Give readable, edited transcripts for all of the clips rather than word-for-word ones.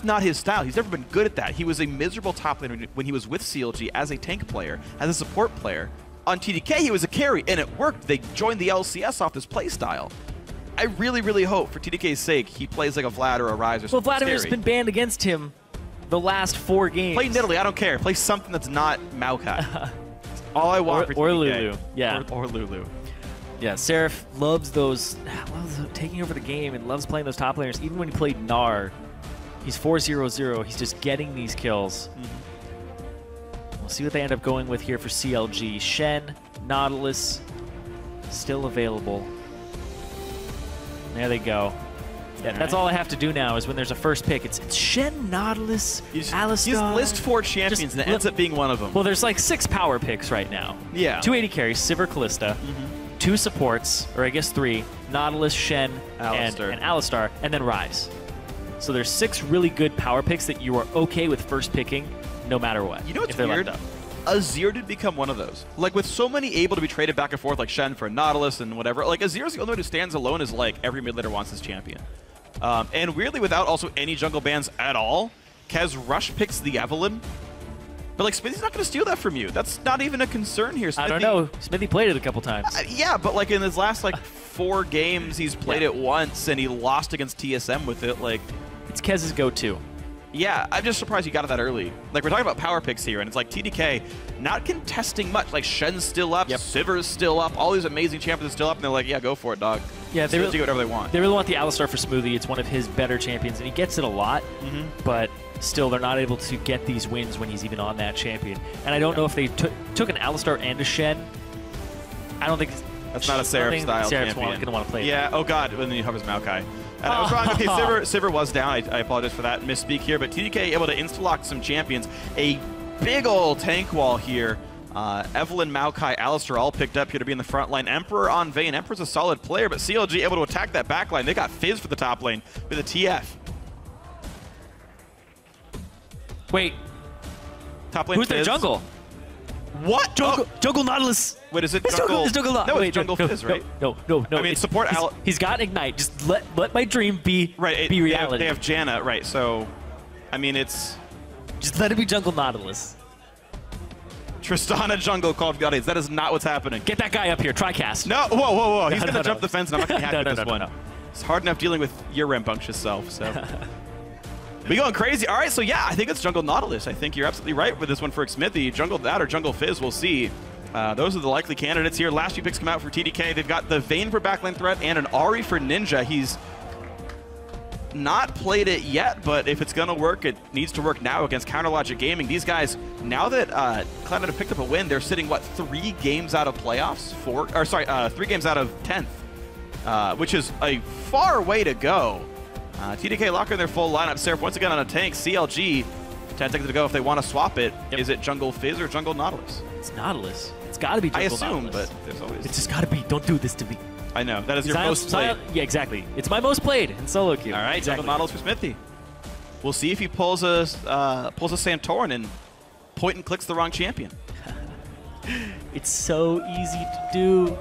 not his style. He's never been good at that. He was a miserable top laner when he was with CLG as a tank player, as a support player. On TDK, he was a carry, and it worked. They joined the LCS off this playstyle. I really, really hope, for TDK's sake, he plays like a Vlad or a Ryze or something. Well, Vladimir's been banned against him the last 4 games. Play Nidalee, I don't care. Play something that's not Maokai. All I want for TDK. Or Lulu. Yeah. Or Lulu. Yeah, Seraph loves loves taking over the game and loves playing those top laners. Even when he played Gnar, he's 4-0-0. He's just getting these kills. We'll see what they end up going with here for CLG. Shen, Nautilus, still available. There they go. Yeah, that's all I have to do now is when there's a first pick. It's Shen, Nautilus, Alistar. You list 4 champions and it ends up being one of them. Well, there's like 6 power picks right now. Yeah. 2 AD carries, Sivir, Kalista. 2 supports, or I guess 3, Nautilus, Shen, and Alistar, and then Ryze. So there's 6 really good power picks that you are okay with first picking no matter what. You know what's weird? Azir did become one of those. Like, with so many able to be traded back and forth, like Shen for Nautilus and whatever, like, Azir's the only one who stands alone as, like, every mid laner wants his champion. And weirdly, without also any jungle bans at all, Kez rush picks the Evelynn. But, like, Smithy's not going to steal that from you. That's not even a concern here. Smithy, I don't know. Smithy played it a couple times. Yeah, but, like, in his last, like, 4 games, he's played it once, and he lost against TSM with it. Like, it's Kez's go-to. Yeah, I'm just surprised he got it that early. Like, we're talking about power picks here, and it's like TDK not contesting much. Like, Shen's still up, Sivir's still up, all these amazing champions are still up, and they're like, yeah, go for it, dog. Yeah, they really do whatever they want. They really want the Alistar for Smoothie. It's one of his better champions, and he gets it a lot, but still they're not able to get these wins when he's even on that champion. And I don't know if they took an Alistar and a Shen. I don't think that's not a Seraph style Seraph's champion. going to want to play that. Oh god, when he hovers Maokai. And I was wrong. Okay, Sivir was down. I apologize for that misspeak here, but TDK able to insta-lock some champions. A big old tank wall here. Evelynn, Maokai, Alistar all picked up here to be in the front line. Emperor on Vayne. Emperor's a solid player, but CLG able to attack that back line. They got Fizz for the top lane with a TF. Wait. Top lane Who's their jungle? What? Jungle Nautilus. Wait, is it jungle? It's jungle No, it's jungle Fizz, right? No. I mean, support Al. He's got Ignite. Just let my dream be reality. They have Janna, right? So, I mean, it's just let it be jungle Nautilus. Tristana jungle Call of Guardians. That is not what's happening. Get that guy up here. Try-cast. No, whoa. He's gonna jump the fence, and I'm not gonna be happy with this one. No. It's hard enough dealing with your rambunctious self. So. We going crazy. All right, so yeah, I think it's jungle Nautilus. I think you're absolutely right with this one for Smithy. Jungle that or jungle Fizz, we'll see. Those are the likely candidates here. Last few picks come out for TDK. They've got the Vayne for backline threat and an Ahri for Ninja. He's not played it yet, but if it's going to work, it needs to work now against Counterlogic Gaming. These guys, now that Cloud9 have picked up a win, they're sitting, what, 3 games out of playoffs? 3 games out of 10th, which is a far way to go. TDK locking their full lineup. Seraph once again on a tank. CLG, 10 seconds to go if they want to swap it. Yep. Is it jungle Fizz or jungle Nautilus? It's Nautilus. It's got to be jungle Nautilus. I assume, but there's always... It's just got to be. Don't do this to me. I know. That is your most played. Yeah, exactly. It's my most played in solo queue. All right, jungle Nautilus for Smithy. We'll see if he pulls a Santorin and point and clicks the wrong champion. It's so easy to do.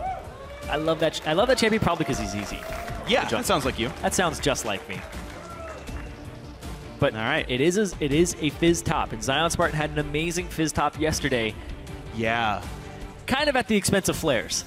I love that champion probably because he's easy. Yeah, that sounds like you. That sounds just like me. But all right, it is a Fizz top, and Zion Spartan had an amazing Fizz top yesterday. Yeah. Kind of at the expense of flares.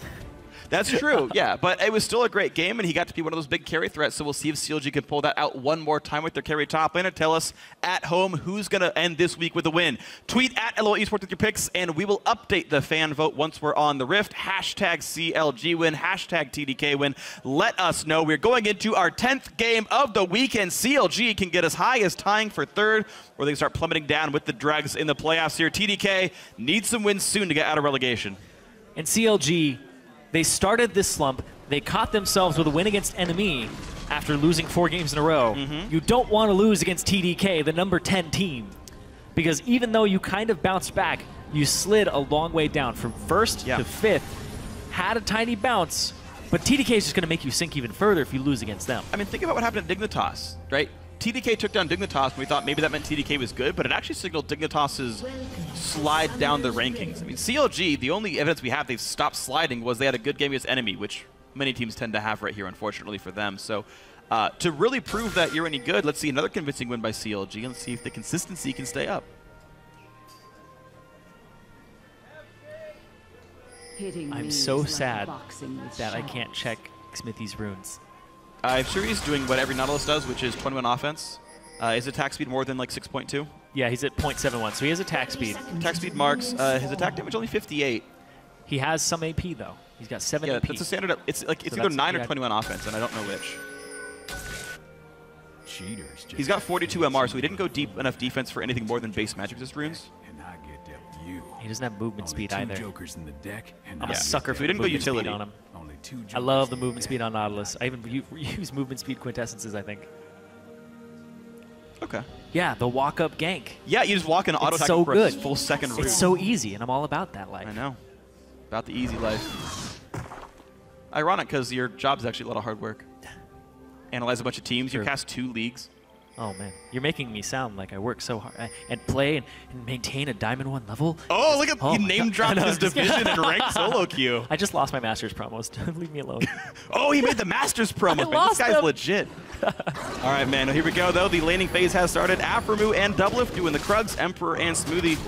That's true, yeah, but it was still a great game, and he got to be one of those big carry threats, so we'll see if CLG can pull that out one more time with their carry top laner. Tell us at home who's going to end this week with a win. Tweet at LOL Esports with your picks, and we will update the fan vote once we're on the Rift. Hashtag CLG win, hashtag TDK win. Let us know. We're going into our 10th game of the weekend. CLG can get as high as tying for 3rd, or they can start plummeting down with the Dregs in the playoffs here. TDK needs some wins soon to get out of relegation. And CLG, they started this slump. They caught themselves with a win against Enemy after losing 4 games in a row. You don't want to lose against TDK, the number 10 team. Because even though you kind of bounced back, you slid a long way down from 1st to 5th. Had a tiny bounce, but TDK is just going to make you sink even further if you lose against them. I mean, think about what happened at Dignitas, right? TDK took down Dignitas, and we thought maybe that meant TDK was good, but it actually signaled Dignitas's slide down the rankings. I mean, CLG, the only evidence we have they've stopped sliding was they had a good game against Enemy, which many teams tend to have right here, unfortunately for them. So to really prove that you're any good, let's see another convincing win by CLG and see if the consistency can stay up. I'm so sad that I can't check Smithy's runes. I'm sure he's doing what every Nautilus does, which is 21 offense. Is attack speed more than like 6.2? Yeah, he's at 0.71, so he has attack speed. Attack speed marks. His attack damage only 58. He has some AP though. He's got 7 AP. That's a standard. It's like it's either 9 or 21 offense, and I don't know which. Cheaters. He's got 42 MR, so he didn't go deep enough defense for anything more than base magic resist runes. He doesn't have movement speed either. I'm a sucker for we didn't go movement utility speed on him. I love the movement speed on Nautilus. I even use movement speed quintessences, I think. Okay. Yeah, the walk-up gank. Yeah, you just walk in auto attack so for good. a full second rune. It's so easy, and I'm all about that life. I know. About the easy life. Ironic, because your job's actually a lot of hard work. Analyze a bunch of teams. Sure. You cast 2 leagues. Oh, man. You're making me sound like I work so hard. And play and maintain a Diamond 1 level. Oh, look at you my name God. dropped I know, his division and ranked solo queue. I just lost my Masters promos. Leave me alone. Oh, he made the Masters promo. Man, lost this guy's them. legit. All right, man. Here we go, though. The laning phase has started. Aframu and Doublelift doing the Krugs, Emperor, and Smoothie.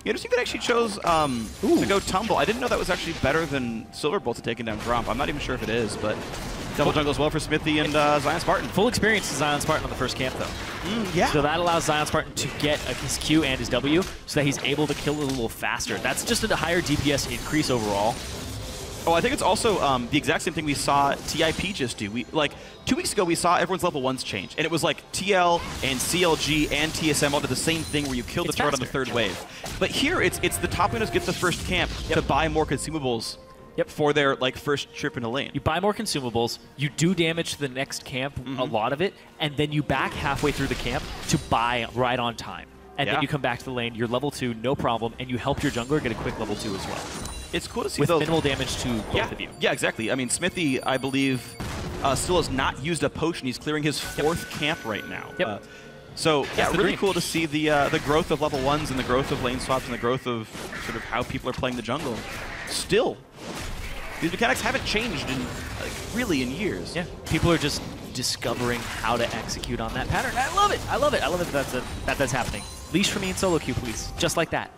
Interesting that actually chose to go Tumble. I didn't know that was actually better than Silverbolt to taking down Gromp. I'm not even sure if it is, but double jungle as well for Smithy and Zion Spartan. Full experience to Zion Spartan on the first camp, though. Yeah. So that allows Zion Spartan to get his Q and his W so that he's able to kill it a little faster. That's just a higher DPS increase overall. Oh, I think it's also the exact same thing we saw TIP just do. Like 2 weeks ago, we saw everyone's level 1s change, and it was like TL and CLG and TSM all did the same thing where you kill the turret on the third wave. But here, it's the top laners get the first camp to buy more consumables for their like first trip in a lane. You buy more consumables, you do damage to the next camp, a lot of it, and then you back halfway through the camp to buy right on time. And then you come back to the lane, you're level 2, no problem, and you help your jungler get a quick level 2 as well. It's cool to see with those minimal damage to both of you. Yeah, exactly. I mean, Smithy, I believe, still has not used a potion. He's clearing his 4th camp right now. So yeah, really cool to see the growth of level 1s and the growth of lane swaps and the growth of sort of how people are playing the jungle. Still, these mechanics haven't changed in really in years. Yeah, people are just discovering how to execute on that pattern. I love it. I love it. I love it that's happening. Leash for me in solo queue, please. Just like that.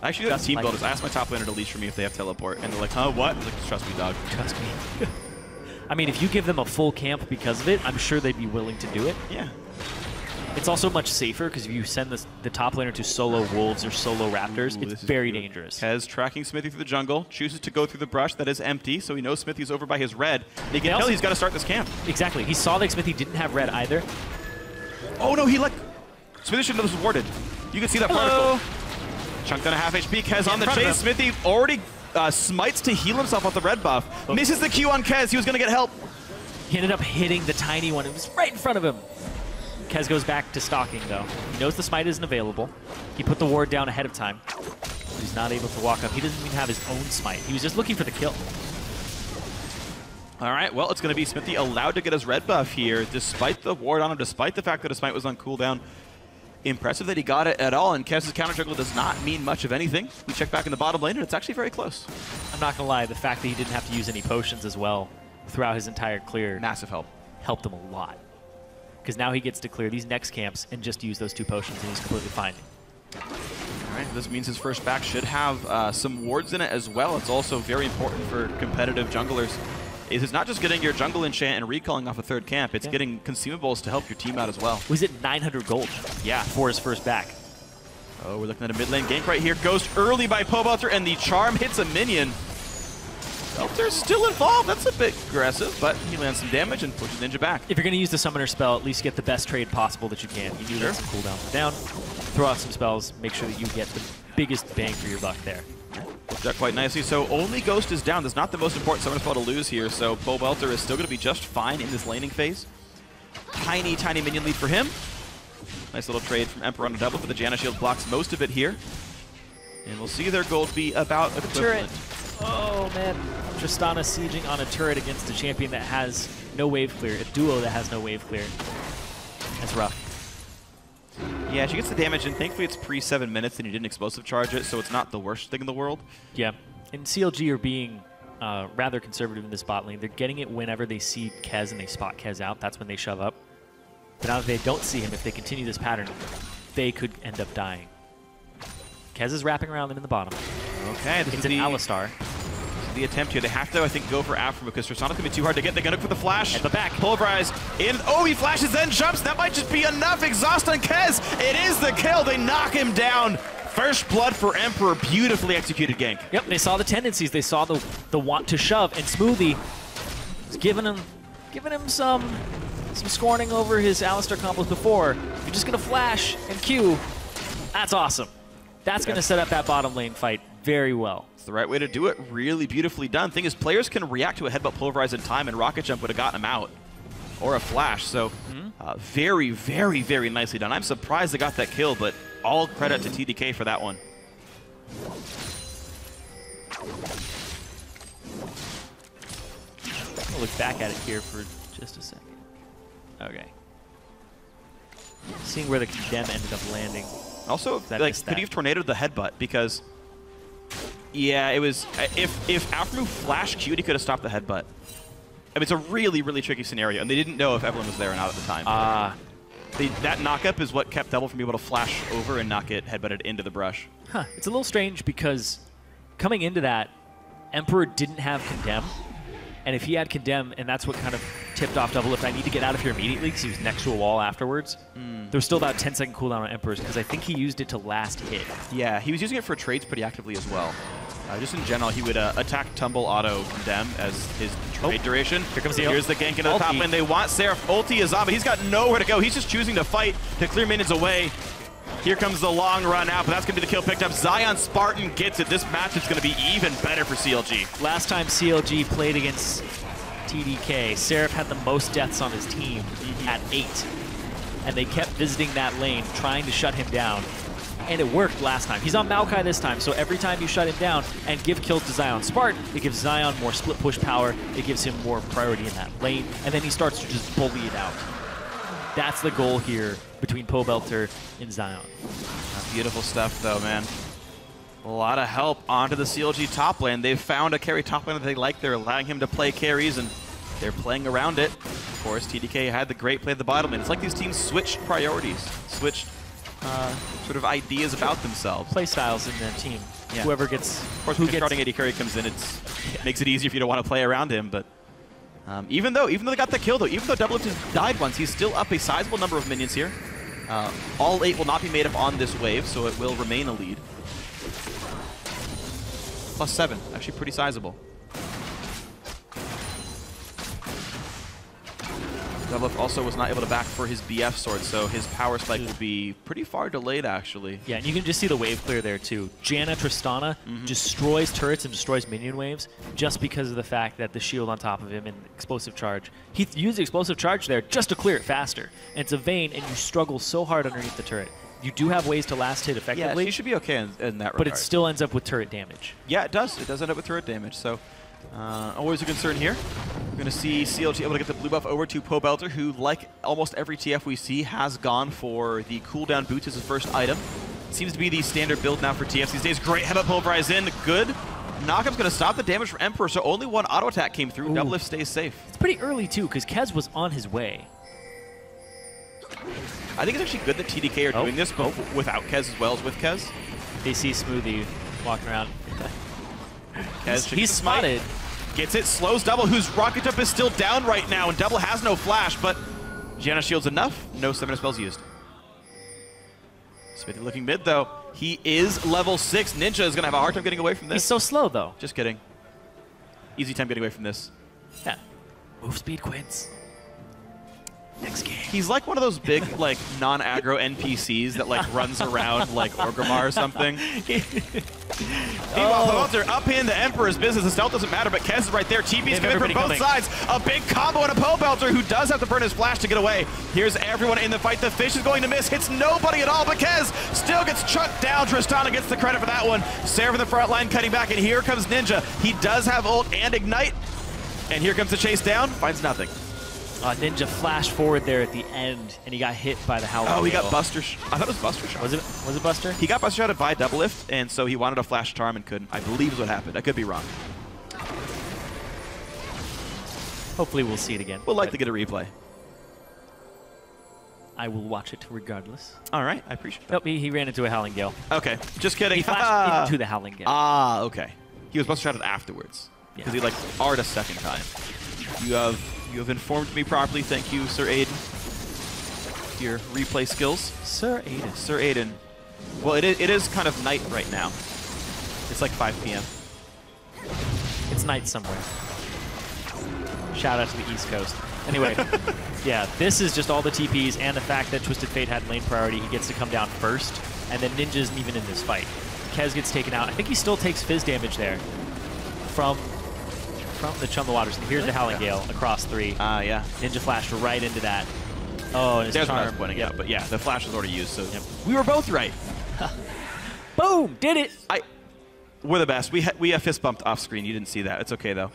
I actually do team builders. I asked my top laner to leash for me if they have teleport, and they're like, huh, what? I was like, trust me, dog. Trust me. I mean, if you give them a full camp because of it, I'm sure they'd be willing to do it. Yeah. It's also much safer because if you send the top laner to solo wolves or solo raptors, it's very dangerous. Kez tracking Smithy through the jungle, chooses to go through the brush that is empty, so he knows Smithy's over by his red. He can tell he's got to start this camp. Exactly. He saw that Smithy didn't have red either. Oh no, Smithy shouldn't have warded. You can see that particle. Chunked down a half HP. Kez on the chase. Smithy already smites to heal himself off the red buff. Misses the Q on Kez. He was going to get help. He ended up hitting the tiny one. It was right in front of him. Kez goes back to stalking, though. He knows the smite isn't available. He put the ward down ahead of time. But he's not able to walk up. He doesn't even have his own smite. He was just looking for the kill. All right, well, it's going to be Smithy allowed to get his red buff here, despite the ward on him, despite the fact that his smite was on cooldown. Impressive that he got it at all, and Kez's counter jungle does not mean much of anything. We check back in the bottom lane, and it's actually very close. I'm not going to lie, the fact that he didn't have to use any potions as well throughout his entire clear. Massive help. Helped him a lot. Because now he gets to clear these next camps and just use those 2 potions, and he's completely fine. All right, this means his first back should have some wards in it as well. It's also very important for competitive junglers. It's not just getting your jungle enchant and recalling off a 3rd camp, it's getting consumables to help your team out as well. Was it 900 gold? Yeah. For his first back. Oh, we're looking at a mid lane gank right here. Ghost early by Pobelter, and the charm hits a minion. Belter's still involved. That's a bit aggressive, but he lands some damage and pushes Ninja back. If you're going to use the summoner spell, at least get the best trade possible that you can. You do let some cooldowns down, throw out some spells, make sure that you get the biggest bang for your buck there. Worked that quite nicely. So only Ghost is down. That's not the most important summoner spell to lose here, so Pobelter is still going to be just fine in this laning phase. Tiny, tiny minion lead for him. Nice little trade from Emperor on a double, but the Janna Shield blocks most of it here. And we'll see their gold be about equivalent. Oh, man. Tristana sieging on a turret against a champion that has no wave clear, a duo that has no wave clear. That's rough. Yeah, she gets the damage, and thankfully it's pre-7 minutes, and he didn't explosive charge it, so it's not the worst thing in the world. Yeah. And CLG are being rather conservative in this bot lane. They're getting it whenever they see Kez and they spot Kez out. That's when they shove up. But now that they don't see him, if they continue this pattern, they could end up dying. Kez is wrapping around them in the bottom. Okay, this it's is an Alistar. The attempt here. They have to, I think, go for Afro because Tristana's going to be too hard to get. They're going to look for the flash. At the back. Pulverize in. Oh, he flashes, then jumps. That might just be enough. Exhaust on Kez. It is the kill. They knock him down. First blood for Emperor. Beautifully executed gank. Yep, they saw the tendencies. They saw the want to shove, and Smoothie was giving him some scorning over his Alistar combos before. You're just going to flash and Q. That's awesome. That's going to set up that bottom lane fight very well. It's the right way to do it. Really beautifully done. Thing is, players can react to a headbutt pulverize in time, and Rocket Jump would have gotten him out. Or a flash. So very, very, very nicely done. I'm surprised they got that kill, but all credit to TDK for that one. I'll look back at it here for just a second. Okay. Seeing where the condemn ended up landing. Also, like, could he have tornadoed the headbutt? Because, yeah, it was. If Afro flash Q'd, he could have stopped the headbutt. I mean, it's a really, really tricky scenario, and they didn't know if Evelyn was there or not at the time. That knock-up is what kept Double from being able to flash over and not get headbutted into the brush. Huh. It's a little strange because coming into that, Emperor didn't have Condemn. And if he had Condemn, and that's what kind of tipped off Double Lift, I need to get out of here immediately because he was next to a wall afterwards. There was still about 10-second cooldown on Emperor's because I think he used it to last hit. Yeah, he was using it for trades pretty actively as well. Just in general, he would attack, tumble, auto, condemn as his trade duration. Here comes the Here's the gank into the top lane. They want Seraph. Ulti is on, but he's got nowhere to go. He's just choosing to fight to clear minions away. Here comes the long run out, but that's going to be the kill picked up. Zion Spartan gets it. This match is going to be even better for CLG. Last time CLG played against TDK, Seraph had the most deaths on his team at 8. And they kept visiting that lane, trying to shut him down. And it worked last time. He's on Maokai this time, so every time you shut him down and give kills to Zion Spartan, it gives Zion more split push power, it gives him more priority in that lane, and then he starts to just bully it out. That's the goal here between Pobelter and Zion. Beautiful stuff, though, man. A lot of help onto the CLG top lane. They've found a carry top lane that they like. They're allowing him to play carries, and they're playing around it. Of course, TDK had the great play at the bottom lane. It's like these teams switched priorities, switched sort of ideas about themselves. Play styles in the team. Yeah. Whoever gets... Of course, when starting AD carry comes in, it makes it easier if you don't want to play around him, but... even though they got the kill, though, even though Double Lift has died once, he's still up a sizable number of minions here. All 8 will not be made up on this wave, so it will remain a lead. +7, actually pretty sizable. Double Lift also was not able to back for his BF sword, so his power spike will be pretty far delayed, actually. Yeah, and you can just see the wave clear there, too. Janna Tristana destroys turrets and destroys minion waves just because of the fact that the shield on top of him and explosive charge. He used explosive charge there just to clear it faster. And it's a Vayne, and you struggle so hard underneath the turret. You do have ways to last hit effectively. Yeah, she should be okay in that regard. But it still ends up with turret damage. Yeah, it does. It does end up with turret damage, so always a concern here. We're going to see CLG able to get the blue buff over to Pobelter, who, like almost every TF we see, has gone for the cooldown boots as his first item. Seems to be the standard build now for TFs these days. Great headbutt pulverize in. Good. Knockup's going to stop the damage from Emperor, so only one auto attack came through. Double Lift stays safe. It's pretty early, too, because Kez was on his way. I think it's actually good that TDK are doing this, but without Kez as well as with Kez. They see Smoothie walking around. Kez he's spotted. Gets it, slows Double, whose rocket jump is still down right now, and Double has no flash, but Janna shields enough. No 7 spells used. Smithy looking mid, though. He is level 6. Ninja is going to have a hard time getting away from this. He's so slow, though. Just kidding. Easy time getting away from this. Yeah. Move speed quits. Next game. He's like one of those big, like, non-aggro NPCs that, like, runs around like Orgrimmar or something. Meanwhile, Pobelter up in the Emperor's business. The stealth doesn't matter, but Kez is right there. TP's coming from both sides. A big combo and a Pobelter who does have to burn his flash to get away. Here's everyone in the fight. The fish is going to miss. Hits nobody at all, but Kez still gets chucked down. Tristana gets the credit for that one. Seraph in the front line cutting back, and here comes Ninja. He does have ult and ignite. And here comes the chase down. Finds nothing. Ninja flashed forward there at the end, and he got hit by the Howler. Oh, he got Buster I thought it was Buster Shot. Was it Buster? He got Buster Shotted by Double Lift, and so he wanted a flash charm and couldn't. I believe is what happened. I could be wrong. Hopefully we'll see it again. We'll likely get a replay. I will watch it regardless. All right, I appreciate that. Nope, he ran into a Howling Gale. Okay, just kidding. He flashed into the Howling Gale. Ah, okay. He was supposed to shot it afterwards because he like R'd a second time. You have informed me properly. Thank you, Sir Aiden. Your replay skills. Sir Aiden. Sir Aiden. Well, it is kind of night right now. It's like 5 p.m. It's night somewhere. Shout out to the East Coast. Anyway, yeah, this is just all the TPs and the fact that Twisted Fate had lane priority. He gets to come down first, and then Ninja isn't even in this fight. Kez gets taken out. I think he still takes fizz damage there from the Chum the Waters. And here's the Howling Gale across 3. Yeah. Ninja flashed right into that. Oh, and his There's charm. what I was pointing out, but yeah, the flash was already used, so we were both right. Boom! Did it! We're the best. We have fist bumped off screen. You didn't see that. It's okay though.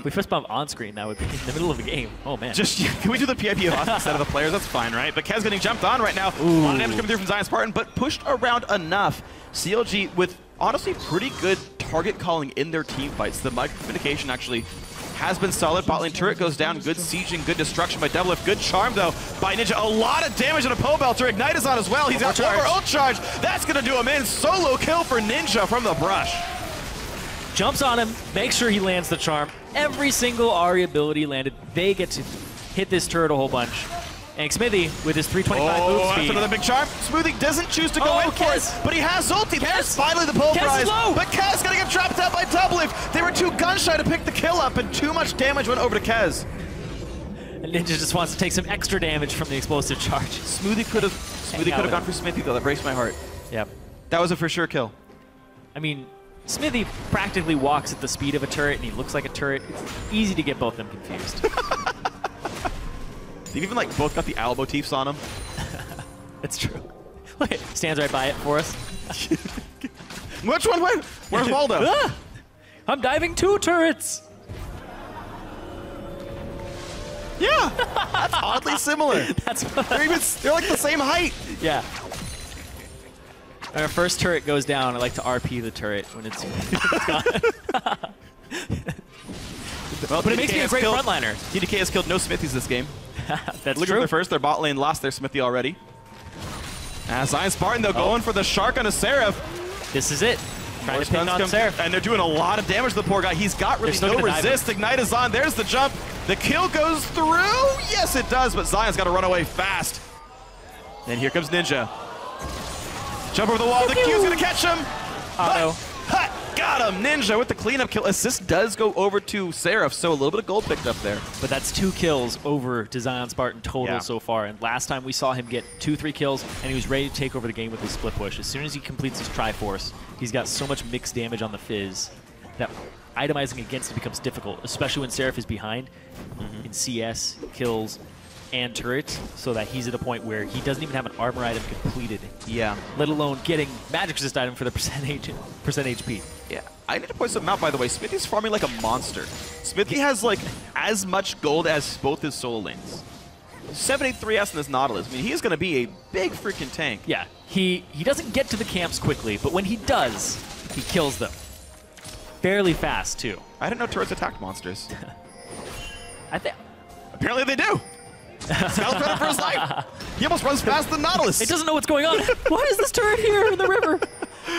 We fist bump on screen. That would be in the middle of a game. Oh man. Just can we do the PIP of us instead of the players? That's fine, right? But Kez getting jumped on right now. A lot of damage coming through from Zion Spartan, but pushed around enough. CLG with honestly pretty good target calling in their team fights. The micro communication actually has been solid. Bot lane turret goes down. Good sieging, good destruction by Deadlift. Good charm, though, by Ninja. A lot of damage on a pole belter. Ignite is on as well. He's got over ult charge. That's going to do him in. Solo kill for Ninja from the brush. Jumps on him, makes sure he lands the charm. Every single Ahri ability landed. They get to hit this turret a whole bunch. And Smithy, with his 325 move speed. That's another big charm. Smoothie doesn't choose to go in for it, but he has ulti. There's finally the pull prize. But Kez gonna get trapped out by Doublelift. They were too gun shy to pick the kill up, and too much damage went over to Kez. And Ninja just wants to take some extra damage from the explosive charge. Smoothie could have gone for Smithy though. That breaks my heart. Yep. That was a for sure kill. I mean, Smithy practically walks at the speed of a turret, and he looks like a turret. It's easy to get both of them confused. They've even like both got the owl motifs on them. That's true. Look, stands right by it for us. Which one went? Where's Waldo? Ah! I'm diving 2 turrets. Yeah, that's oddly similar. They're like the same height. Yeah. When our first turret goes down, I like to RP the turret when it's gone. Well, but it makes me a great frontliner. TDK has killed no Smithies this game. That's Look true. at their first. Their bot lane lost their Smithy already. Zion Spartan, though, going for the Shark on a Seraph. This is it. Trying to pin on Seraph. And they're doing a lot of damage to the poor guy. He's got really no resist. Ignite is on. There's the jump. The kill goes through. Yes, it does, but Zion's got to run away fast. And here comes Ninja. Jump over the wall. The Q's going to catch him. Uh-oh. Got him. Ninja with the cleanup kill. Assist does go over to Seraph, so a little bit of gold picked up there. But that's 2 kills over to Zion Spartan total so far. And last time we saw him get 2-3 kills, and he was ready to take over the game with his split push. As soon as he completes his Triforce, he's got so much mixed damage on the Fizz that itemizing against it becomes difficult, especially when Seraph is behind in CS, kills, and turrets, so that he's at a point where he doesn't even have an armor item completed. Yeah. Let alone getting magic resist item for the percent HP. Yeah. I need to point something out, by the way. Smithy's farming like a monster. Smithy has like as much gold as both his solo lanes. 783S in this Nautilus. I mean, he is going to be a big freaking tank. Yeah. He doesn't get to the camps quickly, but when he does, he kills them. Fairly fast, too. I didn't know turrets attacked monsters. Apparently they do. Scout's running for his life. He almost runs past the Nautilus. It doesn't know what's going on. Why is this turret here in the river?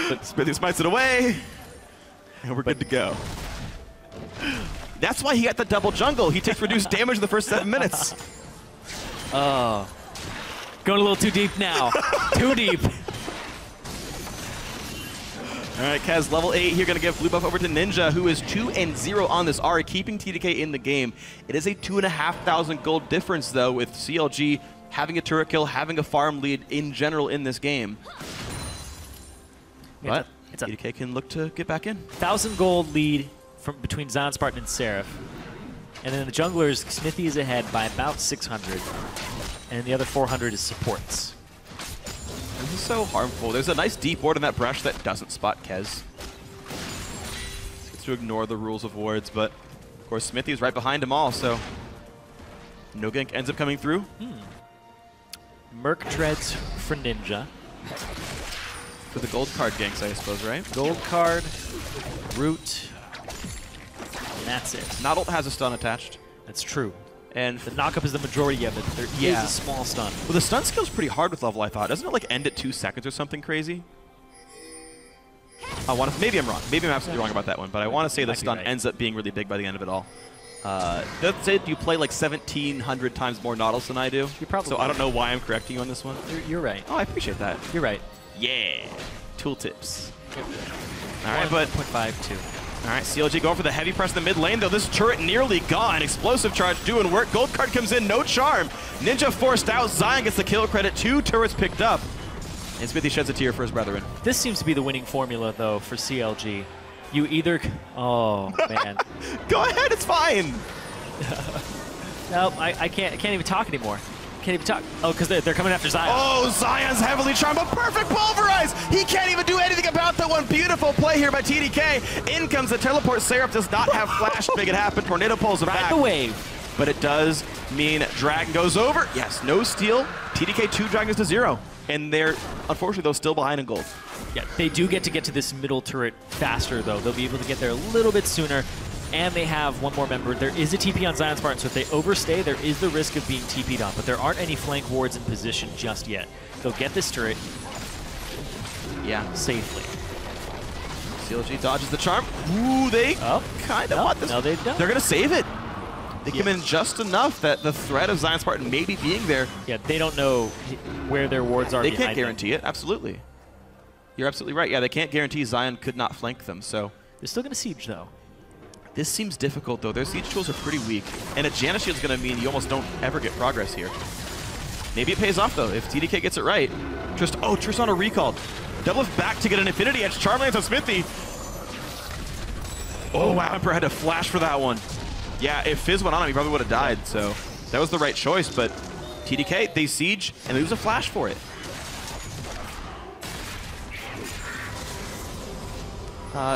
But Smithy smites it away, and we're good to go. That's why he got the double jungle. He takes reduced damage in the first 7 minutes. Oh. Going a little too deep now. Too deep. All right, Kez, level 8 here, going to give blue buff over to Ninja, who is 2-0 on this Ahri, keeping TDK in the game. It is a 2,500 gold difference, though, with CLG having a turret kill, having a farm lead in general in this game. But TDK can look to get back in. 1,000 gold lead from between Zion Spartan and Seraph. And then the junglers, Smithy is ahead by about 600. And the other 400 is supports. This is so harmful. There's a nice deep ward in that brush that doesn't spot Kez. Gets to ignore the rules of wards, but of course Smithy's right behind him all, so no gank ends up coming through. Merc treads for Ninja. For the gold card ganks, I suppose, right? Gold card, root, and that's it. Not ult has a stun attached. That's true. And the knockup is the majority of it. There is a small stun. Well, the stun skill's pretty hard with level, I thought. Doesn't it like end at 2 seconds or something crazy? Maybe I'm wrong. Maybe I'm absolutely wrong about that one, but I want to say the stun ends up being really big by the end of it all. That's it. You play like 1,700 times more Nautilus than I do. You're probably so I don't know why I'm correcting you on this one. You're right. Oh, I appreciate that. You're right. Yeah. Tooltips. All right, but 1.52. All right, CLG going for the heavy press in the mid lane, though. This turret nearly gone. Explosive charge doing work. Gold card comes in, no charm. Ninja forced out. Zion gets the kill credit. 2 turrets picked up. And Smithy sheds a tear for his brethren. This seems to be the winning formula, though, for CLG. You either... Oh, man. Go ahead, it's fine. Nope, I can't even talk anymore. Can't even talk. Oh, because they're coming after Zion. Oh, Zion's heavily charmed, but perfect pulverize. He can't even do anything about that one. Beautiful play here by TDK. In comes the teleport. Seraph does not have flash to make it happen. Tornado pulls him back. Ride the wave. But it does mean Dragon goes over. Yes, no steal. TDK 2 Dragons to 0. And they're, unfortunately, though, still behind in gold. Yeah, they do get to this middle turret faster, though. They'll be able to get there a little bit sooner. And they have one more member. There is a TP on Zion Spartan, so if they overstay, there is the risk of being TP'd on. But there aren't any flank wards in position just yet. They'll get this turret safely. CLG dodges the charm. Ooh, they kind of want this. No, they don't. They're going to save it. They come in just enough that the threat of Zion Spartan maybe being there. Yeah, they don't know where their wards are. They can't guarantee it, absolutely. You're absolutely right. Yeah, they can't guarantee Zion could not flank them, so. They're still going to siege, though. This seems difficult, though. Their siege tools are pretty weak, and a Janna Shield's going to mean you almost don't ever get progress here. Maybe it pays off, though, if TDK gets it right. Tristana recalled. Double back to get an Infinity Edge. Charm lands on Smithy. Oh, wow, Emperor had to flash for that one. Yeah, if Fizz went on him, he probably would have died, so that was the right choice, but TDK, they siege, and they lose a flash for it.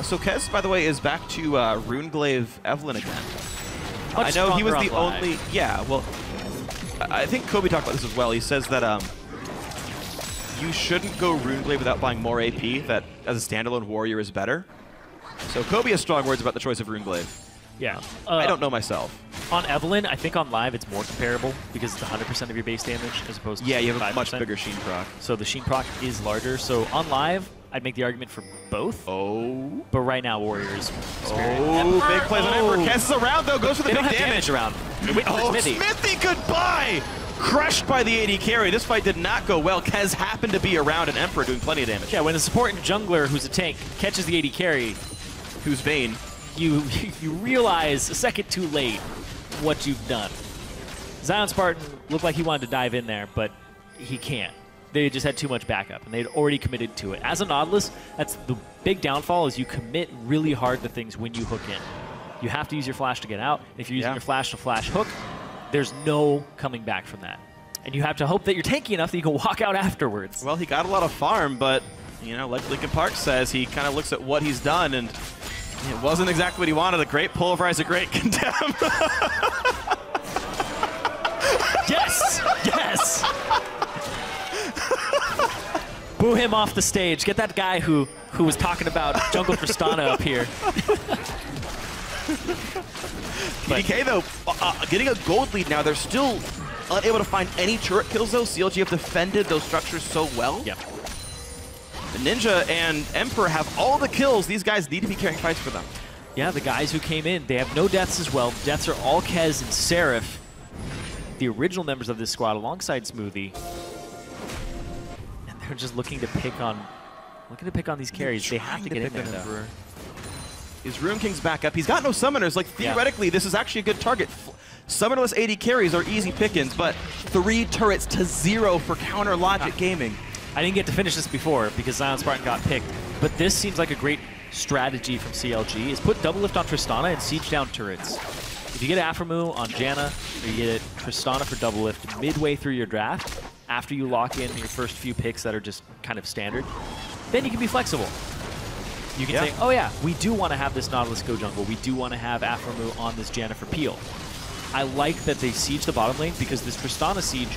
So Kez, by the way, is back to Runeglaive Evelyn again. I know he was the only... Yeah, well, I think Kobe talked about this as well. He says that you shouldn't go Runeglaive without buying more AP, that as a standalone warrior is better. So Kobe has strong words about the choice of Runeglaive. Yeah. I don't know myself. On Evelyn, I think on live it's more comparable because it's 100% of your base damage as opposed to you have 5%. a much bigger Sheen proc. So the Sheen proc is larger. So on live, I'd make the argument for both. Oh. But right now, Warriors. Oh, big plays on Emperor. Kez is around, though. Goes for the big damage. Around. Smithy, goodbye! Crushed by the AD carry. This fight did not go well. Kez happened to be around an Emperor doing plenty of damage. Yeah, when the support and jungler, who's a tank, catches the AD carry, who's Vayne, you realize a second too late what you've done. Zion Spartan looked like he wanted to dive in there, but he can't. They just had too much backup, and they'd already committed to it. As a Nautilus, that's the big downfall is you commit really hard to things when you hook in. You have to use your flash to get out. If you're using your flash to flash hook, there's no coming back from that. And you have to hope that you're tanky enough that you can walk out afterwards. Well, he got a lot of farm, but, you know, like Linkin Park says, he kind of looks at what he's done, and it wasn't exactly what he wanted. A great pulverize, a great condemn. Yes! Yes! Boo him off the stage. Get that guy who was talking about Jungle Tristana up here. TDK, though, getting a gold lead now. They're still unable to find any turret kills, though. CLG have defended those structures so well. Yep. The Ninja and Emperor have all the kills. These guys need to be carrying fights for them. Yeah, the guys who came in, they have no deaths as well. Deaths are all Kez and Seraph, the original members of this squad, alongside Smoothie. And they're just looking to pick on these carries. They have to get in there, though. His Rune King's back up. He's got no summoners. Like, theoretically, this is actually a good target. Summonerless AD carries are easy pickings, but 3 turrets to 0 for Counter Logic Gaming. I didn't get to finish this before because Zion Spartan got picked, but this seems like a great strategy from CLG is put double lift on Tristana and siege down turrets. If you get Aphromoo on Janna, or you get Tristana for double lift midway through your draft, after you lock in your first few picks that are just kind of standard, then you can be flexible. You can say, oh yeah, we do want to have this Nautilus go jungle. We do want to have Aphromoo on this Janna for Peel. I like that they siege the bottom lane because this Tristana siege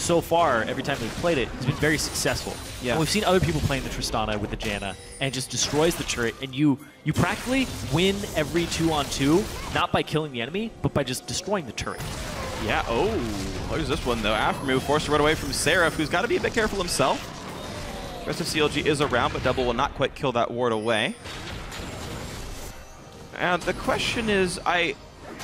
so far, every time we've played it, has been very successful. Yeah. And we've seen other people playing the Tristana with the Janna, and it just destroys the turret, and you practically win every 2-on-2, not by killing the enemy, but by just destroying the turret. Yeah, oh, there's this one though. Aftermove forced to run away from Seraph, who's got to be a bit careful himself. The rest of CLG is around, but Double will not quite kill that ward away. And the question is,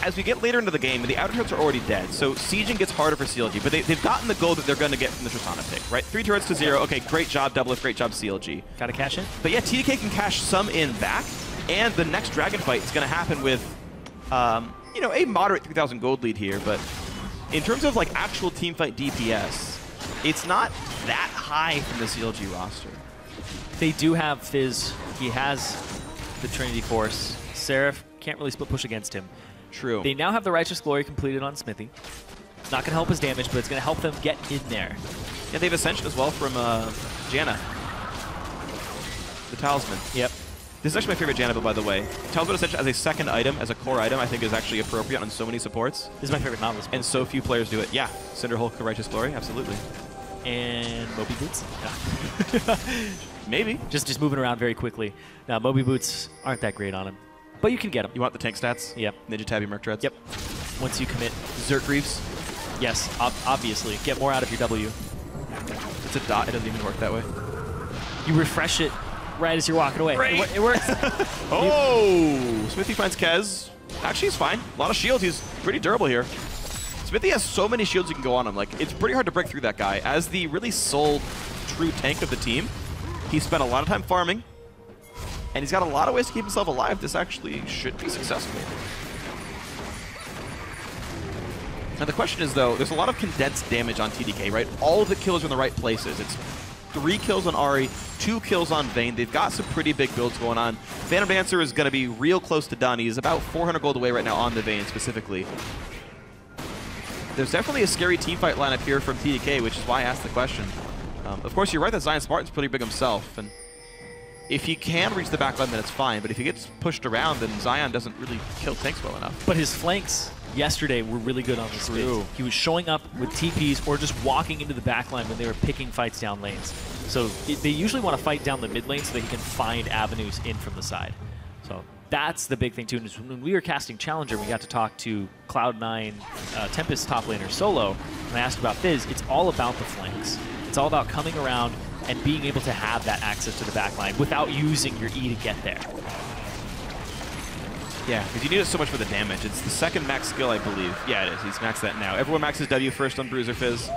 as we get later into the game, the outer turrets are already dead, so sieging gets harder for CLG, but they've gotten the gold that they're going to get from the Tristana pick, right? 3 turrets to 0. Okay, great job, Double, great job, CLG. Got to cash in? But yeah, TDK can cash some in back, and the next Dragon fight is going to happen with, you know, a moderate 3,000 gold lead here, but in terms of like actual teamfight DPS, it's not that high from the CLG roster. They do have Fizz. He has the Trinity Force. Seraph can't really split push against him. True. They now have the Righteous Glory completed on Smithy. It's not going to help his damage, but it's going to help them get in there. Yeah, they have Ascension as well from Janna. The Talisman. Yep. This is actually my favorite Janna build, by the way. Talisman Ascension as a second item, as a core item, I think is actually appropriate on so many supports. This is my favorite Nautilus build. And so few players do it. Yeah, Cinder Hulk, Righteous Glory, absolutely. And Moby Boots? Yeah. Maybe. Just moving around very quickly. Now, Moby Boots aren't that great on him, but you can get them. You want the tank stats? Yep. Ninja Tabby Merc Dreads? Yep. Once you commit. Zerk Reefs? Yes, obviously. Get more out of your W. It's a dot. It doesn't even work that way. You refresh it right as you're walking away. It works. Oh! Smithy finds Kez. Actually, he's fine. A lot of shields. He's pretty durable here. Smithy has so many shields you can go on him. Like, it's pretty hard to break through that guy. As the really sole true tank of the team, he spent a lot of time farming, and he's got a lot of ways to keep himself alive. This actually should be successful. Now the question is, though, there's a lot of condensed damage on TDK, right? All of the kills are in the right places. It's 3 kills on Ahri, 2 kills on Vayne. They've got some pretty big builds going on. Phantom Dancer is going to be real close to done. He's about 400 gold away right now on the Vayne specifically. There's definitely a scary teamfight lineup here from TDK, which is why I asked the question. Of course, you're right that Zion Spartan's pretty big himself, and if he can reach the back line, then it's fine, but if he gets pushed around, then Zion doesn't really kill tanks well enough. But his flanks yesterday were really good on this bit. He was showing up with TPs or just walking into the back line when they were picking fights down lanes. So they usually want to fight down the mid lane so that he can find avenues in from the side. So that's the big thing too. And when we were casting Challenger, we got to talk to Cloud9 Tempest top laner Solo, and I asked about Fizz. It's all about the flanks. It's all about coming around and being able to have that access to the back line without using your E to get there. Yeah, because you need it so much for the damage. It's the second max skill, I believe. Yeah, it is. He's maxed that now. Everyone maxes W first on Bruiser Fizz.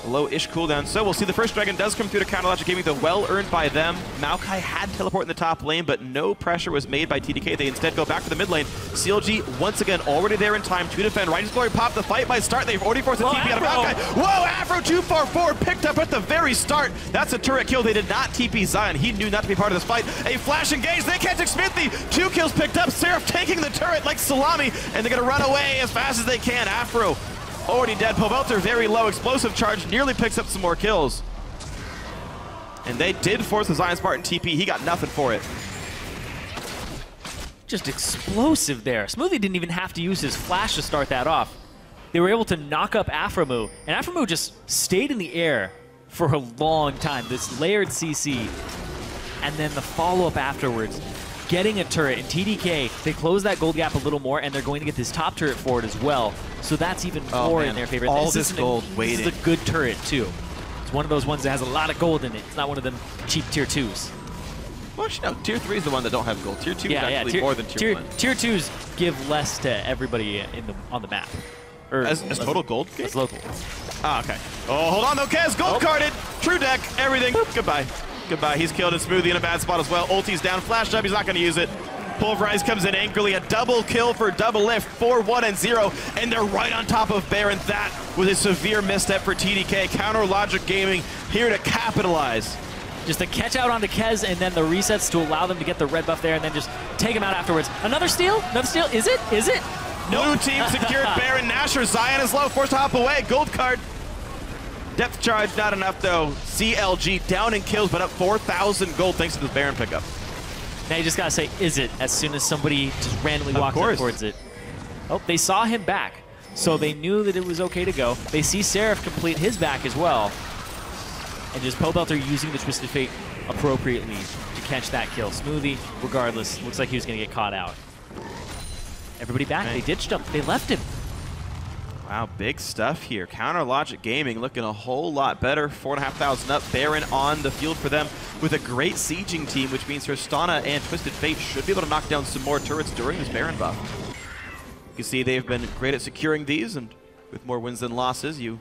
Low-ish cooldown. So we'll see the first dragon does come through to counter Logic Gaming, though well earned by them. Maokai had teleport in the top lane, but no pressure was made by TDK. They instead go back to the mid lane. CLG once again already there in time to defend. Righteous Glory popped the fight by start. They've already forced a TP out of Maokai. Whoa, Afro 244 picked up at the very start. That's a turret kill. They did not TP Zion. He knew not to be part of this fight. A flash engage. They catch Smithy. 2 kills picked up. Seraph taking the turret like salami, and they're going to run away as fast as they can. Afro already dead. Pobelter very low. Explosive charge nearly picks up some more kills. And they did force the Zion Spartan TP. He got nothing for it. Just explosive there. Smoothie didn't even have to use his flash to start that off. They were able to knock up Aframu, and Aframu just stayed in the air for a long time. This layered CC, and then the follow-up afterwards. Getting a turret, and TDK, they close that gold gap a little more, and they're going to get this top turret forward as well. So that's even more in their favor. All this gold waiting. This is a good turret, too. It's one of those ones that has a lot of gold in it. It's not one of them cheap tier 2s. Well, actually, no. Tier 3 is the one that don't have gold. Tier 2 is actually more than tier 1. Tier 2s give less to everybody on the map. Or as total gold? As local. Ah, okay. Oh, hold on, though, Kez. Gold carded. True deck. Everything. Boop. Goodbye. Goodbye. He's killed, and Smoothie in a bad spot as well. Ulti's down. Flash up. He's not going to use it. Pulverize comes in angrily. A double kill for Double Lift. 4-1 and 0. And they're right on top of Baron. That was a severe misstep for TDK. Counter Logic Gaming here to capitalize. Just a catch out onto Kez, and then the resets to allow them to get the red buff there, and then just take him out afterwards. Another steal? Another steal? Is it? Is it? Blue team secured Baron. Nasher. Zion is low. Forced to hop away. Gold card. Depth charge, not enough, though. CLG down in kills, but up 4,000 gold thanks to the Baron pickup. Now you just gotta say, is it, as soon as somebody just randomly walks up towards it. Oh, they saw him back. So they knew that it was okay to go. They see Seraph complete his back as well. And just Pobelter using the Twisted Fate appropriately to catch that kill. Smoothie, regardless, looks like he was going to get caught out. Everybody back. They ditched him. They left him. Wow, big stuff here. Counter Logic Gaming looking a whole lot better. 4,500 up. Baron on the field for them with a great sieging team, which means Tristana and Twisted Fate should be able to knock down some more turrets during this Baron buff. You can see they've been great at securing these, and with more wins than losses, you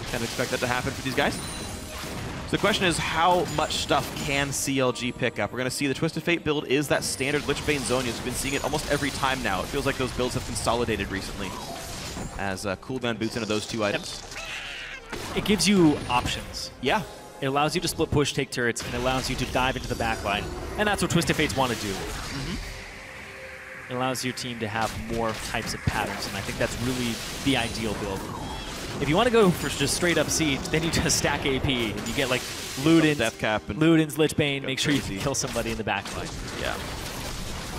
kind of expect that to happen for these guys. So the question is, how much stuff can CLG pick up? We're going to see the Twisted Fate build is that standard Lichbane Zhonya's. We've been seeing it almost every time now. It feels like those builds have consolidated recently as cooldown boots into those two items. It gives you options. Yeah. It allows you to split push, take turrets, and it allows you to dive into the backline. And that's what Twisted Fates want to do. It allows your team to have more types of patterns, and I think that's really the ideal build. If you want to go for just straight up siege, then you just stack AP, and you get like Luden's, Death Cap, and Luden's Lichbane, make sure you can kill somebody in the backline. Yeah.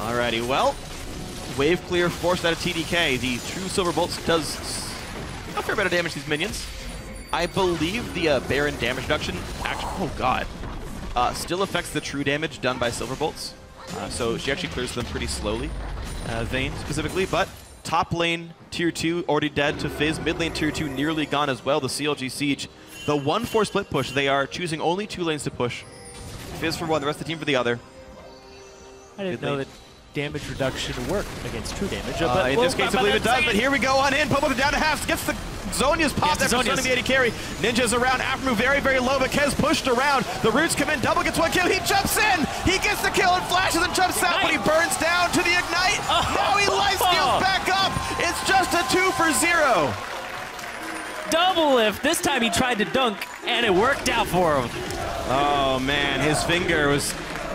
Alrighty, well, wave clear forced out of TDK. The True Silver Bolts does a fair bit of damage to these minions. I believe the Baron damage reduction, actually, oh god, still affects the true damage done by Silver Bolts. So she actually clears them pretty slowly, Vayne specifically, but top lane tier 2 already dead to Fizz, mid lane tier 2 nearly gone as well, the CLG Siege. The 1-4 split push, they are choosing only 2 lanes to push. Fizz for one, the rest of the team for the other. I didn't know that damage reduction worked against true damage. In this case, I believe it does, but here we go on in. Pobelter down to half, gets the Zhonya's popped after stunning the AD carry. Ninja's around, Aftermove very, very low, but Kez pushed around. The roots come in, double gets one kill, he jumps in! He gets the kill and flashes and jumps out, but he burns down to the Ignite! Now he lifesteals back up! It's just a 2 for 0! Double lift, this time he tried to dunk, and it worked out for him. Oh man, his finger was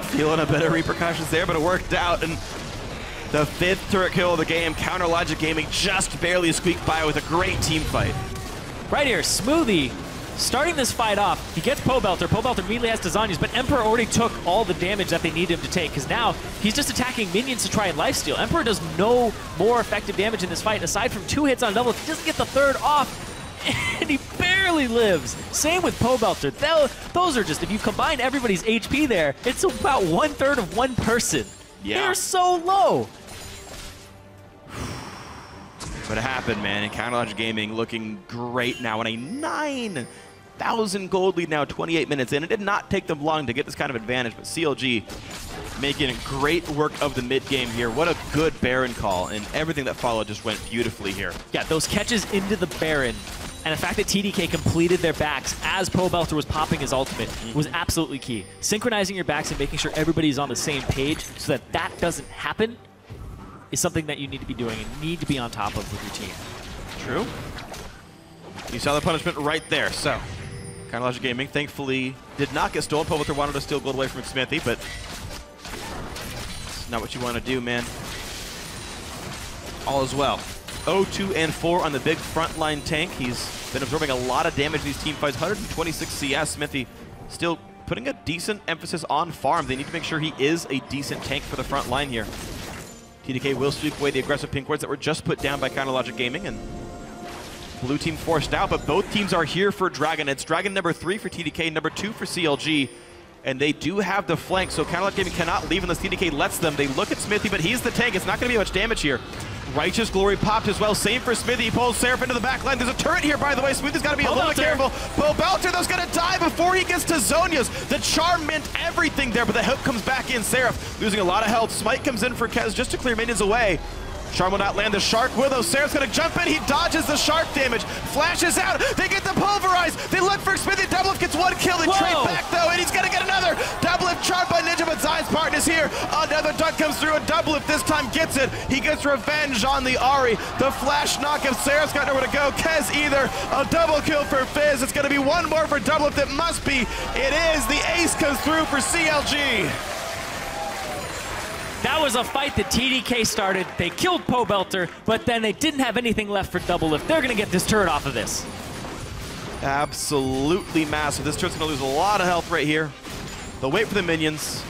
feeling a bit of repercussions there, but it worked out, and the 5th turret kill of the game, Counter Logic Gaming just barely squeaked by with a great team fight. Right here, Smoothie starting this fight off. He gets Pobelter. Pobelter immediately has Zhonya's, but Emperor already took all the damage that they needed him to take, because now he's just attacking minions to try and lifesteal. Emperor does no more effective damage in this fight. Aside from 2 hits on double, he doesn't get the 3rd off, and he barely lives. Same with Pobelter. Those are just, if you combine everybody's HP there, it's about 1/3 of one person. Yeah. They're so low. But it happened, man, and Counter Logic Gaming looking great now in a 9,000 gold lead now, 28 minutes in. It did not take them long to get this kind of advantage, but CLG making great work of the mid game here. What a good Baron call, and everything that followed just went beautifully here. Yeah, those catches into the Baron, and the fact that TDK completed their backs as Pobelter was popping his ultimate was absolutely key. Synchronizing your backs and making sure everybody's on the same page so that that doesn't happen is something that you need to be doing and need to be on top of with your team. True. You saw the punishment right there. So, Counter Logic Gaming thankfully did not get stolen. Pobelter wanted to steal gold away from Smithy, but it's not what you want to do, man. All is well. 0-2 and 4 on the big frontline tank. He's been absorbing a lot of damage in these team fights. 126 CS. Smithy still putting a decent emphasis on farm. They need to make sure he is a decent tank for the front line here. TDK will sweep away the aggressive pink wards that were just put down by Counter Logic Gaming, and blue team forced out, but both teams are here for Dragon. It's Dragon number 3 for TDK, number 2 for CLG, and they do have the flank, so Counter Logic Gaming cannot leave unless TDK lets them. They look at Smithy, but he's the tank. It's not going to be much damage here. Righteous Glory popped as well. Same for Smithy. He pulls Seraph into the back line. There's a turret here, by the way. Smithy's got to be a little bit careful. Pobelter, though, is going to die before he gets to Zhonya's. The charm meant everything there, but the help comes back in. Seraph losing a lot of health. Smite comes in for Kez just to clear minions away. Charm will not land. The Shark will, though. Seraph's going to jump in. He dodges the Shark damage. Flashes out. They get the Pulverize. They look for Smithy. Doublelift gets 1 kill. They trade back, though, and he's going to get another. Doublelift charmed by Ninja, but Zion's partner's here. Another dunk comes through, and Doublelift this time gets it. He gets revenge on the Ahri. The flash knock of Seraph's got nowhere to go. Kez either. A double kill for Fizz. It's going to be 1 more for Doublelift. It must be. It is. The ace comes through for CLG. That was a fight that TDK started. They killed Pobelter, but then they didn't have anything left for Doublelift. They're going to get this turret off of this. Absolutely massive. This turret's going to lose a lot of health right here. They'll wait for the minions.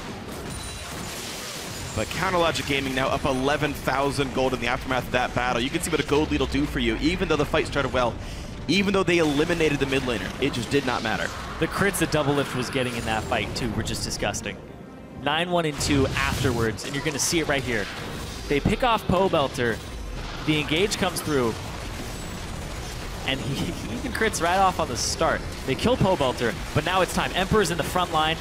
But Counter Logic Gaming now up 11,000 gold in the aftermath of that battle. You can see what a gold lead will do for you, even though the fight started well. Even though they eliminated the mid laner, it just did not matter. The crits that Double Lift was getting in that fight, too, were just disgusting. 9-1 and 2 afterwards, and you're going to see it right here. They pick off Poe Belter, the engage comes through, and he even crits right off on the start. They kill Poe Belter, but now it's time. Emperor's in the front line.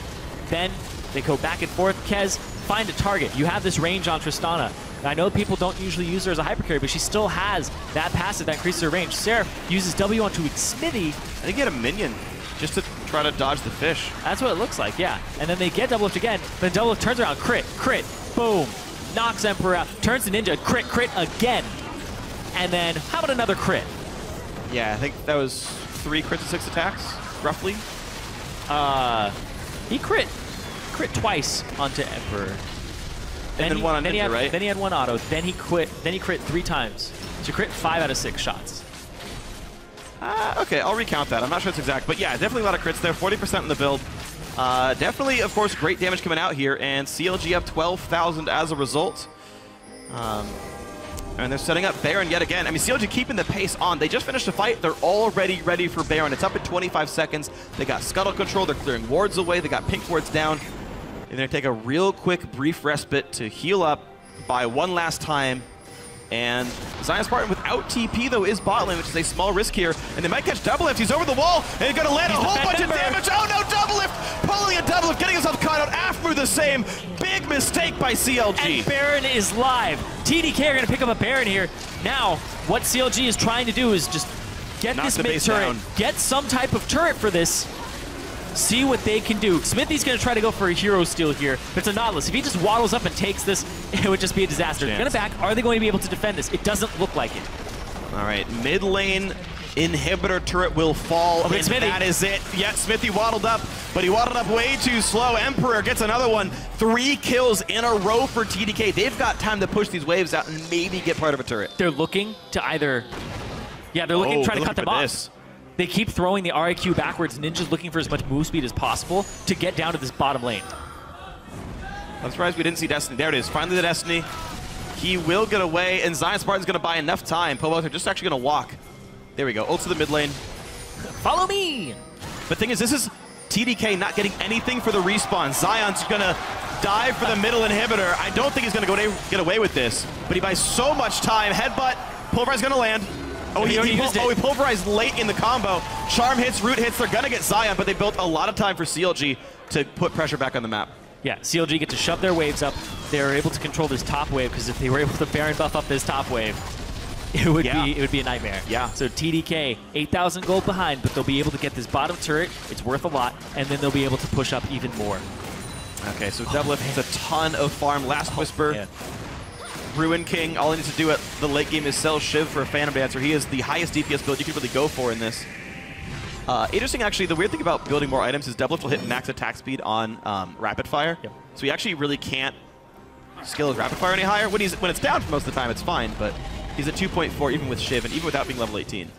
Then they go back and forth. Kez, find a target. You have this range on Tristana. I know people don't usually use her as a hyper carry, but she still has that passive that increases her range. Seraph uses W onto Smithy. I think he had a minion just to try to dodge the fish. That's what it looks like, yeah. And then they get Double Lift again, but Double Lift turns around, crit, boom. Knocks Emperor out, turns to Ninja, crit again. And then, how about another crit? Yeah, I think that was 3 crits and 6 attacks, roughly. He crit twice onto Emperor. And then one on Ninja, right? Then he had 1 auto. Then he crit 3 times. So crit 5 out of 6 shots. Okay, I'll recount that. I'm not sure it's exact, but yeah, definitely a lot of crits there. 40% in the build. Definitely, of course, great damage coming out here, and CLG up 12,000 as a result. And they're setting up Baron yet again. I mean, CLG keeping the pace on. They just finished the fight. They're already ready for Baron. It's up in 25 seconds. They got scuttle control. They're clearing wards away. They got pink wards down. And they're going to take a real quick, brief respite to heal up by one last time. And Zion Spartan without TP, though, is bot lane, which is a small risk here. And they might catch Double Lift. He's over the wall, and he's going to land a whole bunch of damage. Oh, no, Double Lift! Pulling a Double Lift, getting himself caught out. After the same. Big mistake by CLG. And Baron is live. TDK are going to pick up a Baron here. Now, what CLG is trying to do is just get this mid turret, get some type of turret for this. See what they can do. Smithy's going to try to go for a hero steal here, but it's a Nautilus. If he just waddles up and takes this, it would just be a disaster. They're going to back. Are they going to be able to defend this? It doesn't look like it. All right, mid lane inhibitor turret will fall, and that is it. Yeah, Smithy waddled up, but he waddled up way too slow. Emperor gets another one. 3 kills in a row for TDK. They've got time to push these waves out and maybe get part of a turret. They're looking to either... Yeah, they're looking to try to cut them off. They keep throwing the RIQ backwards. Ninja's looking for as much move speed as possible to get down to this bottom lane. I'm surprised we didn't see Destiny. There it is. Finally the Destiny. He will get away, and Zion Spartan's going to buy enough time. Pobos are just actually going to walk. There we go. Ult to the mid lane. Follow me! But the thing is, this is TDK not getting anything for the respawn. Zion's going to dive for the middle inhibitor. I don't think he's going to get away with this, but he buys so much time. Headbutt. Pulverize going to land. Oh, he pulverized late in the combo. Charm hits, root hits. They're going to get Zion, but they built a lot of time for CLG to put pressure back on the map. Yeah, CLG get to shove their waves up. They're able to control this top wave, because if they were able to Baron buff up this top wave, it would be a nightmare. Yeah. So TDK, 8,000 gold behind, but they'll be able to get this bottom turret. It's worth a lot, and then they'll be able to push up even more. Okay, so Double Lift has a ton of farm. Last Whisper. Man. Ruin King, all he needs to do at the late game is sell Shiv for a Phantom Dancer. He is the highest DPS build you can really go for in this. Interesting, actually, the weird thing about building more items is Double Lift will hit max attack speed on Rapid Fire. Yep. So he actually really can't scale his Rapid Fire any higher. When it's down for most of the time, it's fine, but he's at 2.4 even with Shiv, and even without being level 18.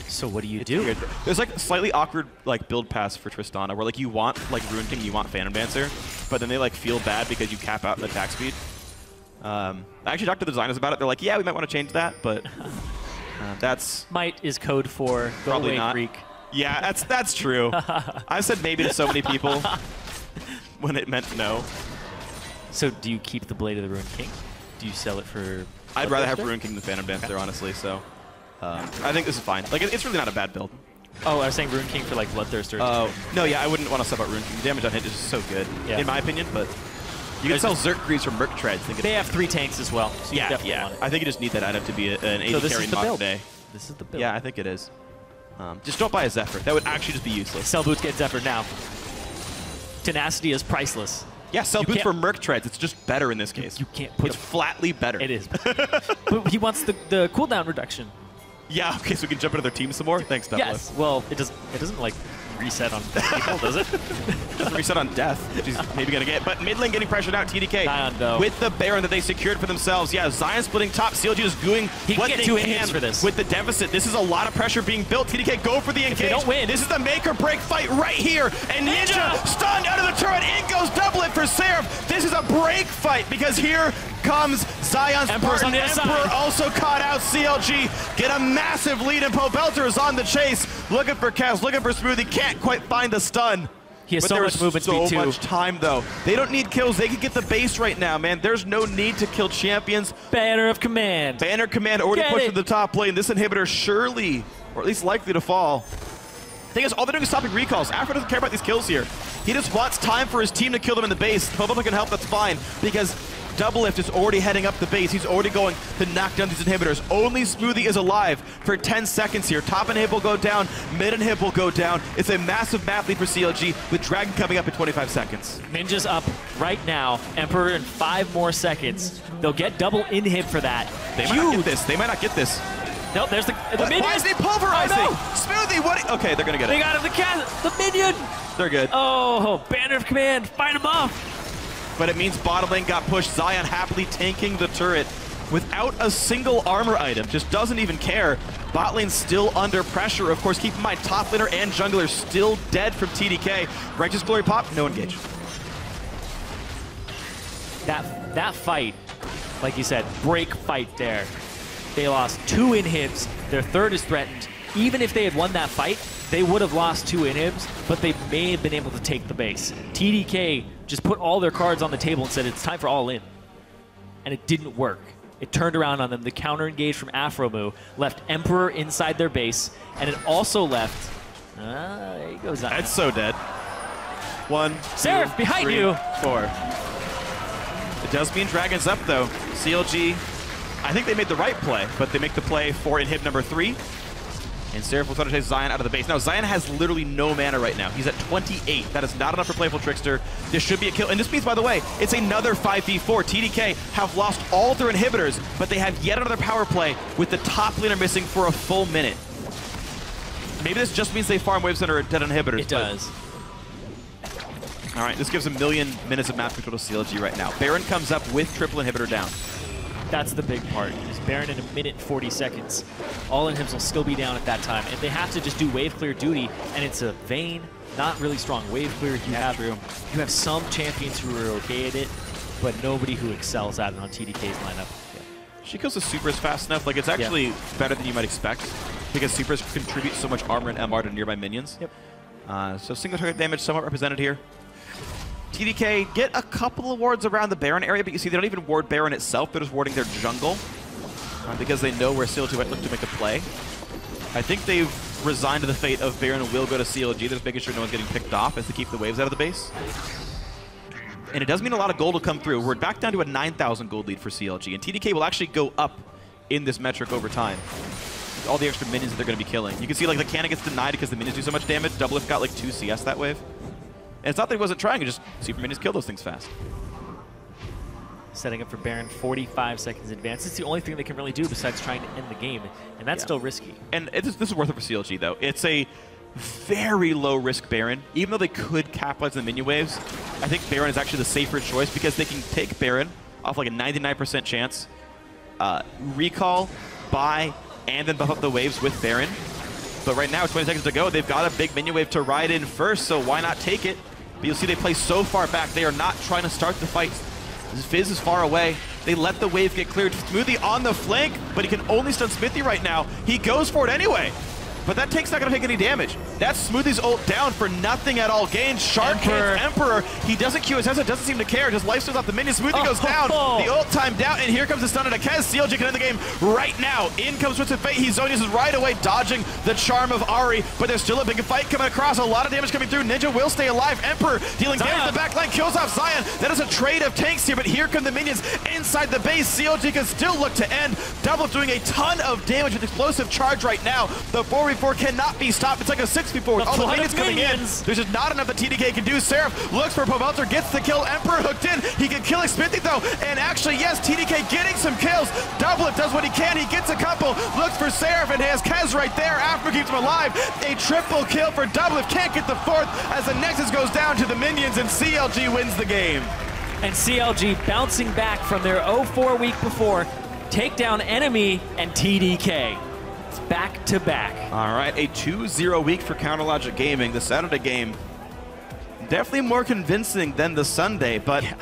So what do you do? There's like a slightly awkward like build pass for Tristana where like you want like Ruin King, you want Phantom Dancer, but then they like feel bad because you cap out the attack speed. I actually talked to the designers about it. They're like, yeah, we might want to change that, but that's... Might is code for go probably away, not. Greek. Yeah, that's true. I've said maybe to so many people when it meant no. So do you keep the Blade of the Ruin King? Do you sell it for... I'd rather have Ruin King than Phantom Dancer, honestly, so... I think this is fine. Like, it's really not a bad build. Oh, I was saying Ruin King for, like, Bloodthirster. Oh, no, yeah, I wouldn't want to sub out Ruin King. The damage on hit is just so good, in my opinion, but you can sell Zerk Greaves from Merc Treads. They have 3 tanks as well, so yeah, I think you just need that item to be an AD carry modern day. This is the build. Yeah, I think it is. Just don't buy a Zephyr. That would actually just be useless. Sell Boots, get Zephyr now. Tenacity is priceless. Yeah, sell Boots for Merc Treads. It's just better in this case. You can't put It's flatly better. It is. But he wants the cooldown reduction. Yeah, okay, so we can jump into their team some more? Thanks, Double Yes, well, it doesn't like reset on people, does it? Doesn't reset on death, which he's maybe going to get. But mid lane getting pressured out, TDK Zion, though, with the Baron that they secured for themselves. Yeah, Zion splitting top. CLG is doing what they can for this. with the deficit. This is a lot of pressure being built. TDK go for the engage. If they don't win. This is the make or break fight right here. And Ninja stunned out of the turret. In goes double it for Seraph. This is a break fight because here comes Zion's Spartan. Emperor also caught out. CLG get a massive lead, and Pobelter is on the chase. Looking for Kaz, looking for Smoothie. Can't quite find the stun. He has so much movement speed, too. So much time, though. They don't need kills. They can get the base right now, man. There's no need to kill champions. Banner of Command. Banner Command already pushed to the top lane. This inhibitor surely, or at least likely to fall. Thing is, all they're doing is stopping recalls. Afro doesn't care about these kills here. He just wants time for his team to kill them in the base. Pobelter can help, that's fine, because Doublelift is already heading up the base. He's already going to knock down these inhibitors. Only Smoothie is alive for 10 seconds here. Top inhib will go down, mid inhib will go down. It's a massive map lead for CLG with Dragon coming up in 25 seconds. Ninja's up right now. Emperor in 5 more seconds. They'll get double inhib for that. They might not get this. They might not get this. Nope, there's the minion. Why is he pulverizing? Oh, no. Smoothie, what? Okay, they're going to get it. They got him, the minion. They're good. Oh, Banner of Command, fight him off. But it means bottom lane got pushed. Zion happily tanking the turret without a single armor item. Just doesn't even care. Bot lane still under pressure. Of course, keep in mind, top laner and jungler still dead from TDK. Righteous Glory pop, no engage. That fight, like you said, break fight there. They lost 2 inhibs. Their third is threatened. Even if they had won that fight, they would have lost 2 inhibs, but they may have been able to take the base. TDK just put all their cards on the table and said it's time for all in. And it didn't work. It turned around on them. The counter engage from Afromu left Emperor inside their base, and it also left... there he goes. That's so dead. 1, Seraph, behind 3, you! 4. It does mean Dragon's up, though. CLG, I think they made the right play, but they make the play for inhib number 3. And Seraph will try to chase Zion out of the base. Now, Zion has literally no mana right now. He's at 28. That is not enough for Playful Trickster. This should be a kill. And this means, by the way, it's another 5v4. TDK have lost all their inhibitors, but they have yet another power play with the top laner missing for a full minute. Maybe this just means they farm waves that are dead inhibitors. It does. All right, this gives a million minutes of map control to CLG right now. Baron comes up with triple inhibitor down. That's the big part. Is Baron in 1 minute 40 seconds. All inhibs will still be down at that time. And they have to just do wave clear duty, and it's a Vayne, not really strong wave clear. You have some champions who are okay at it, but nobody who excels at it on TDK's lineup. She kills the supers fast enough. Like, it's actually better than you might expect, because supers contribute so much armor and MR to nearby minions. Yep. So single target damage somewhat represented here. TDK get a couple of wards around the Baron area, but you see they don't even ward Baron itself. They're just warding their jungle because they know where CLG might look to make a play. I think they've resigned to the fate of Baron will go to CLG. They're just making sure no one's getting picked off as they keep the waves out of the base. And it does mean a lot of gold will come through. We're back down to a 9,000 gold lead for CLG, and TDK will actually go up in this metric over time. All the extra minions that they're going to be killing. You can see like the cannon gets denied because the minions do so much damage. Doublelift got like 2 CS that wave. And it's not that he wasn't trying, it's just super minions kill those things fast. Setting up for Baron 45 seconds in advance. It's the only thing they can really do besides trying to end the game, and that's still risky. And this is worth it for CLG, though. It's a very low-risk Baron. Even though they could capitalize on the minion waves, I think Baron is actually the safer choice because they can take Baron off like a 99% chance, recall, buy, and then buff up the waves with Baron. But right now, 20 seconds to go. They've got a big minion wave to ride in first, so why not take it? But you'll see they play so far back. They are not trying to start the fight. Fizz is far away. They let the wave get cleared. Smoothie on the flank, but he can only stun Smithy right now. He goes for it anyway. But that tank's not going to take any damage. That's Smoothie's ult down for nothing at all. Gain sharp hits Emperor. He doesn't Q his headset, doesn't seem to care. Just lifesteals off the minion. Smoothie goes down. The ult timed out, and here comes the stun at Akez. CLG can end the game right now. In comes Twisted Fate. He zone uses right away, dodging the charm of Ari. But there's still a big fight coming across. A lot of damage coming through. Ninja will stay alive. Emperor dealing damage in the back line. Kills off Zion. That is a trade of tanks here, but here come the minions inside the base. CLG can still look to end. Double doing a ton of damage with explosive charge right now. The 4 4v4 cannot be stopped. It's like a 6v4 with all the minions coming in. There's just not enough that TDK can do. Seraph looks for Povelter, gets the kill. Emperor hooked in. He can kill Smithy though. And actually, yes, TDK getting some kills. Doublet does what he can. He gets a couple. Looks for Seraph and has Kez right there. After keeps him alive. A triple kill for Doublet. Can't get the fourth as the Nexus goes down to the minions and CLG wins the game. And CLG bouncing back from their 0-4 week before. Take down Enemy and TDK. It's back to back. All right, a 2-0 week for Counterlogic Gaming. The Saturday game definitely more convincing than the Sunday, but yeah,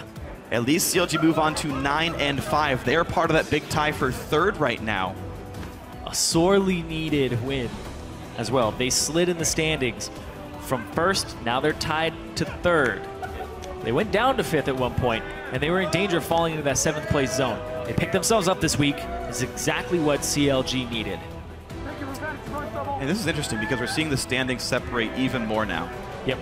at least CLG move on to 9-5. They're part of that big tie for third right now. A sorely needed win as well. They slid in the standings from first, now they're tied to third. They went down to fifth at one point, and they were in danger of falling into that 7th place zone. They picked themselves up this week. It's exactly what CLG needed. And this is interesting because we're seeing the standings separate even more now. Yep.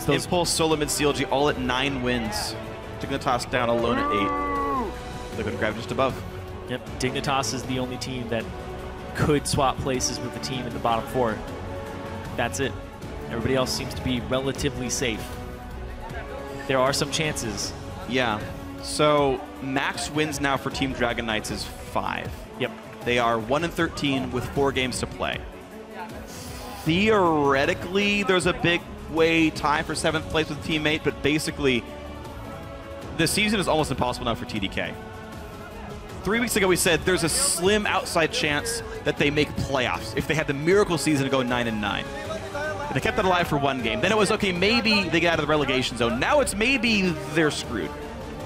Impulse, Solom, and CLG all at 9 wins. Dignitas down alone at 8. They're going to grab just above. Yep, Dignitas is the only team that could swap places with the team in the bottom 4. That's it. Everybody else seems to be relatively safe. There are some chances. Yeah. So max wins now for Team Dragon Knights is 5. Yep. They are 1-13 with 4 games to play. Theoretically, there's a big way tie for 7th place with a teammate, but basically, the season is almost impossible now for TDK. 3 weeks ago, we said there's a slim outside chance that they make playoffs if they had the miracle season to go 9-9. They kept that alive for 1 game. Then it was, okay, maybe they get out of the relegation zone. Now it's maybe they're screwed.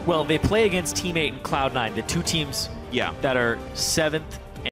Well, they play against Team 8 and Cloud9, the 2 teams that are 7th